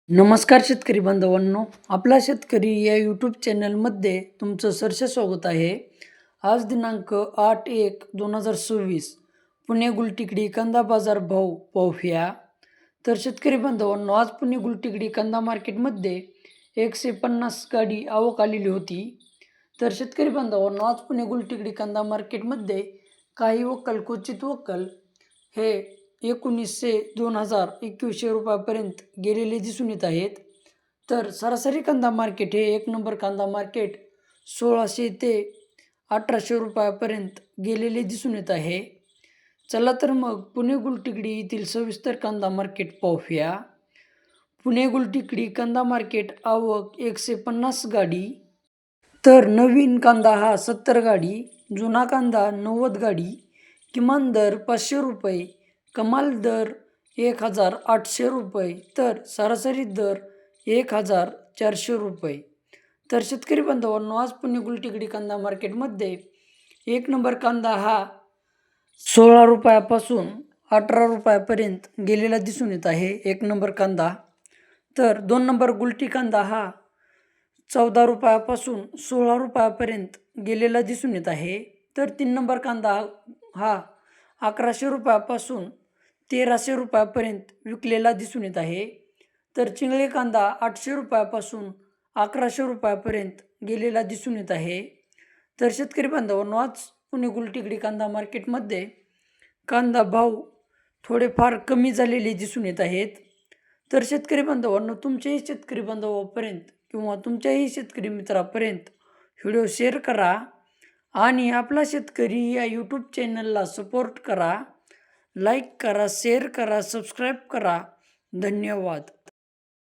नमस्कार शेतकरी बांधवांनो, आपला शेतकरी या यूट्यूब चॅनलमध्ये तुमचं सहर्ष स्वागत आहे. आज दिनांक 8/1/2026 पुणे गुलटेकडी कांदा बाजार भाव पाहूया. तर शेतकरी बांधवांनो, आज पुणे गुलटेकडी कांदा मार्केटमध्ये 150 गाडी आवक आलेली होती. तर शेतकरी बांधवांनो, आज पुणे गुलटेकडी कांदा मार्केटमध्ये काही वक्कल, क्वचित वक्कल हे 1900-2000-2100 रुपयापर्यंत गेलेले दिसून येत आहेत. तर सरासरी कांदा मार्केट हे एक नंबर कांदा मार्केट 1600 ते 1800 रुपयापर्यंत गेलेले दिसून येत आहे. चला तर मग पुणे गुलटेकडी येथील सविस्तर कांदा मार्केट पाहूया. पुणे गुलटेकडी कांदा मार्केट आवक 150 गाडी. तर नवीन कांदा हा 70 गाडी, जुना कांदा 90 गाडी, किमान दर 500 रुपये, कमाल दर 1800 रुपये, तर सरासरी दर 1400 रुपये. तर शेतकरी बांधवांनो, आज पुणे गुलटेकडी कांदा मार्केटमध्ये एक नंबर कांदा हा 16 रुपयापासून 18 रुपयापर्यंत गेलेला दिसून येत आहे, एक नंबर कांदा. तर 2 नंबर गुलटी कांदा हा 14 रुपयापासून 16 रुपयापर्यंत गेलेला दिसून येत आहे. तर 3 नंबर कांदा हा 1100 रुपयापासून 1300 रुपयापर्यंत विकलेला दिसून येत आहे. तर चिंगळे कांदा 800 रुपयापासून 1100 रुपयापर्यंत गेलेला दिसून येत आहे. तर शेतकरी बांधवांनो, आज पुणे गुलटेकडी कांदा मार्केटमध्ये कांदा भाव थोडेफार कमी झालेले दिसून येत आहेत. तर शेतकरी बांधवांनो, तुमच्याही शेतकरी बांधवापर्यंत किंवा तुमच्याही शेतकरी मित्रापर्यंत व्हिडिओ शेअर करा आणि आपला शेतकरी या यूट्यूब चॅनलला सपोर्ट करा. लाईक करा, शेअर करा, सबस्क्राईब करा. धन्यवाद.